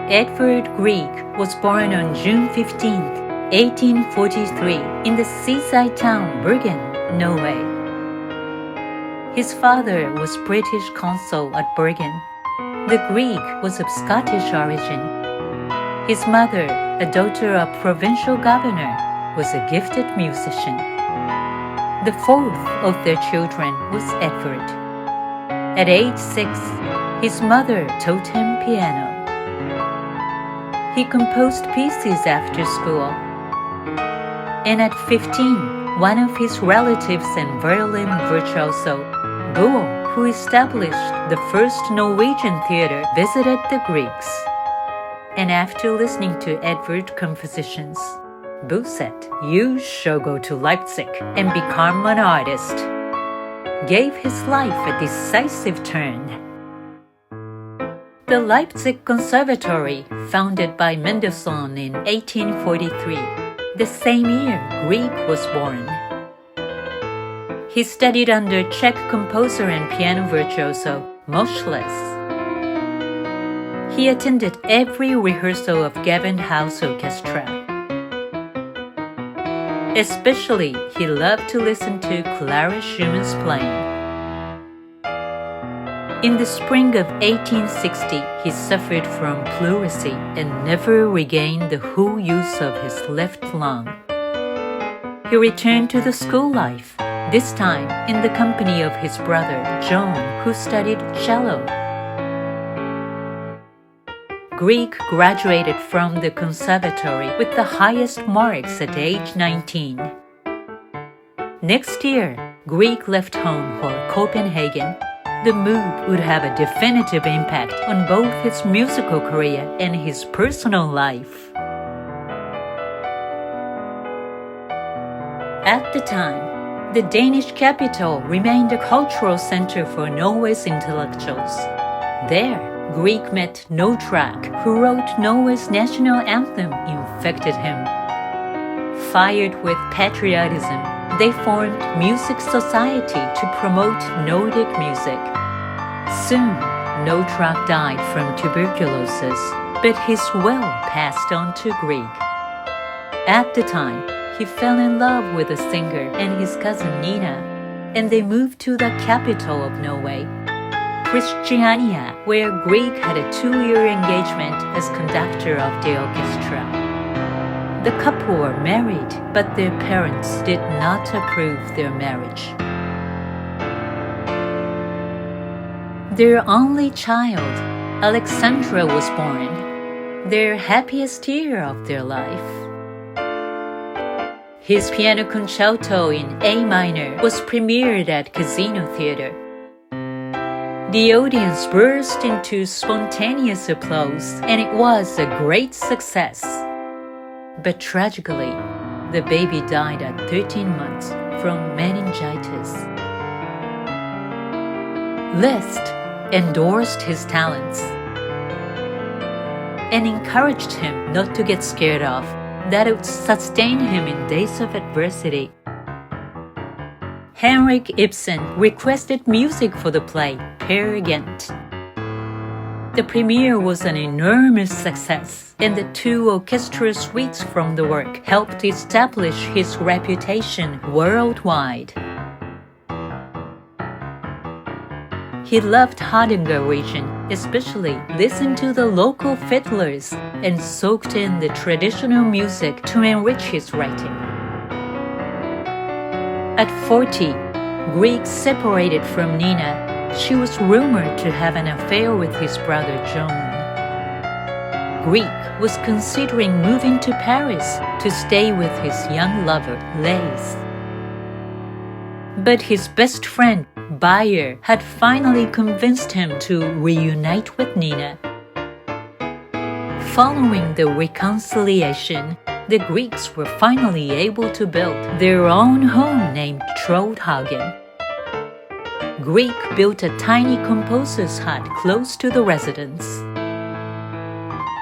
Edvard Grieg was born on June 15, 1843, in the seaside town Bergen, Norway. His father was British consul at Bergen. The Grieg was of Scottish origin. His mother, a daughter of provincial governor, was a gifted musician. The fourth of their children was Edvard. At age 6, his mother taught him piano. He composed pieces after school. And at 15, one of his relatives and violin virtuoso, Bo, who established the first Norwegian theater, visited the Griegs. And after listening to Edvard's compositions, Bo said, "You shall go to Leipzig and become an artist," gave his life a decisive turn. The Leipzig Conservatory, founded by Mendelssohn in 1843, the same year Grieg was born. He studied under Czech composer and piano virtuoso Moschles. He attended every rehearsal of Gewandhaus Orchestra. Especially, he loved to listen to Clara Schumann's playing. In the spring of 1860, he suffered from pleurisy and never regained the whole use of his left lung. He returned to the school life, this time in the company of his brother John, who studied cello. Grieg graduated from the conservatory with the highest marks at age 19. Next year, Grieg left home for Copenhagen. The move would have a definitive impact on both his musical career and his personal life. At the time, the Danish capital remained a cultural center for Norway's intellectuals. There, Grieg met Notturno, who wrote Norway's national anthem, infected him. Fired with patriotism, they formed Music Society to promote Nordic music. Soon, Notturno died from tuberculosis, but his will passed on to Grieg. At the time, he fell in love with a singer and his cousin Nona, and they moved to the capital of Norway, Christiania, where Grieg had a 2-year engagement as conductor of the orchestra. The couple were married, but their parents did not approve their marriage. Their only child, Alexandra, was born, their happiest year of their life. His Piano Concerto in A minor was premiered at Casino Theatre. The audience burst into spontaneous applause, and it was a great success. But tragically, the baby died at 13 months from meningitis. Liszt endorsed his talents and encouraged him not to get scared off, that it would sustain him in days of adversity. Henrik Ibsen requested music for the play Per Gynt. The premiere was an enormous success, and the 2 orchestral suites from the work helped establish his reputation worldwide. He loved Hardanger region, especially listened to the local fiddlers, and soaked in the traditional music to enrich his writing. At 40, Grieg separated from Nona. She was rumored to have an affair with his brother John. Grieg was considering moving to Paris to stay with his young lover, Lace. But his best friend, Bayer, had finally convinced him to reunite with Nona. Following the reconciliation, the Griegs were finally able to build their own home named Troldhaugen. Grieg built a tiny composer's hut close to the residence.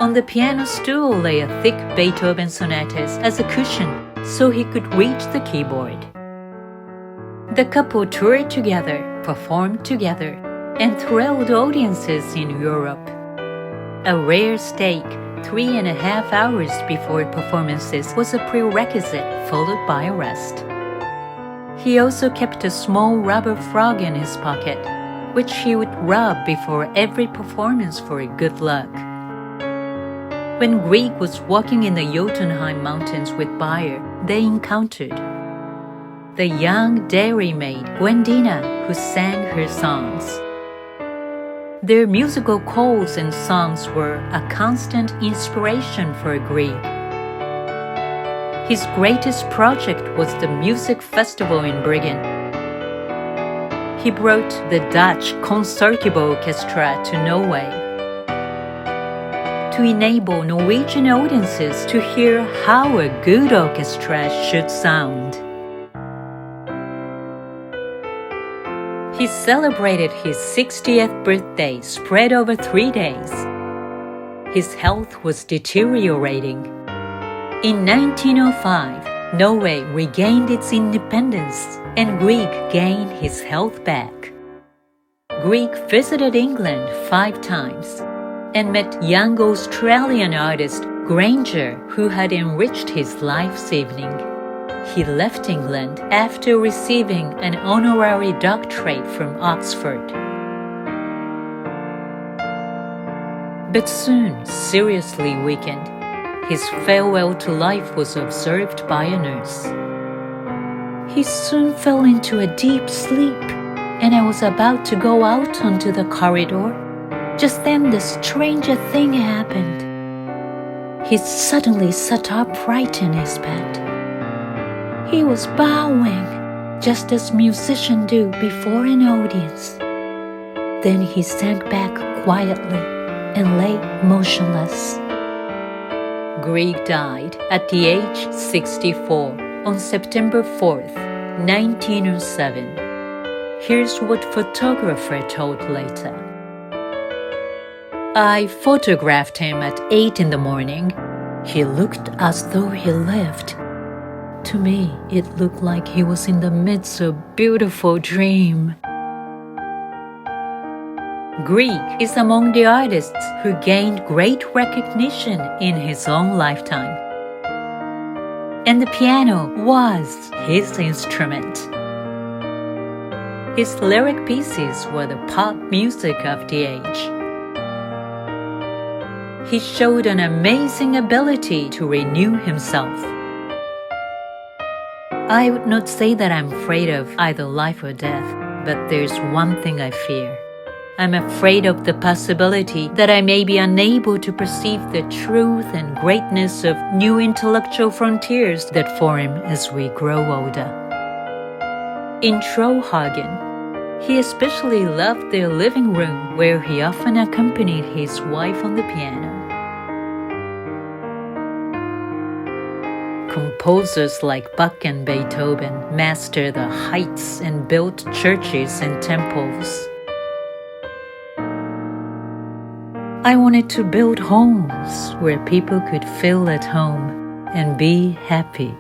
On the piano stool lay a thick Beethoven sonatas as a cushion so he could reach the keyboard. The couple toured together, performed together, and thrilled audiences in Europe. A rare steak 3.5 hours before performances was a prerequisite, followed by a rest. He also kept a small rubber frog in his pocket, which he would rub before every performance for good luck. When Grieg was walking in the Jotunheim mountains with Bayer, they encountered the young dairymaid Gwendina, who sang her songs. Their musical calls and songs were a constant inspiration for Grieg. His greatest project was the music festival in Bergen. He brought the Dutch Concerto Orchestra to Norway to enable Norwegian audiences to hear how a good orchestra should sound. He celebrated his 60th birthday spread over 3 days. His health was deteriorating. In 1905, Norway regained its independence and Grieg gained his health back. Grieg visited England 5 times and met young Australian artist Granger, who had enriched his life's evening. He left England after receiving an honorary doctorate from Oxford. But soon seriously weakened. His farewell to life was observed by a nurse. He soon fell into a deep sleep, and I was about to go out onto the corridor. Just then the stranger thing happened. He suddenly sat upright in his bed. He was bowing, just as musicians do before an audience. Then he sank back quietly and lay motionless. Grieg died at the age 64 on September 4th, 1907. Here's what photographer told later. I photographed him at 8 in the morning. He looked as though he lived. To me, it looked like he was in the midst of a beautiful dream. Grieg is among the artists who gained great recognition in his own lifetime. And the piano was his instrument. His lyric pieces were the pop music of the age. He showed an amazing ability to renew himself. I would not say that I'm afraid of either life or death, but there's one thing I fear. I'm afraid of the possibility that I may be unable to perceive the truth and greatness of new intellectual frontiers that form as we grow older. In Troldhaugen, he especially loved their living room where he often accompanied his wife on the piano. Composers like Bach and Beethoven mastered the heights and built churches and temples. I wanted to build homes where people could feel at home and be happy.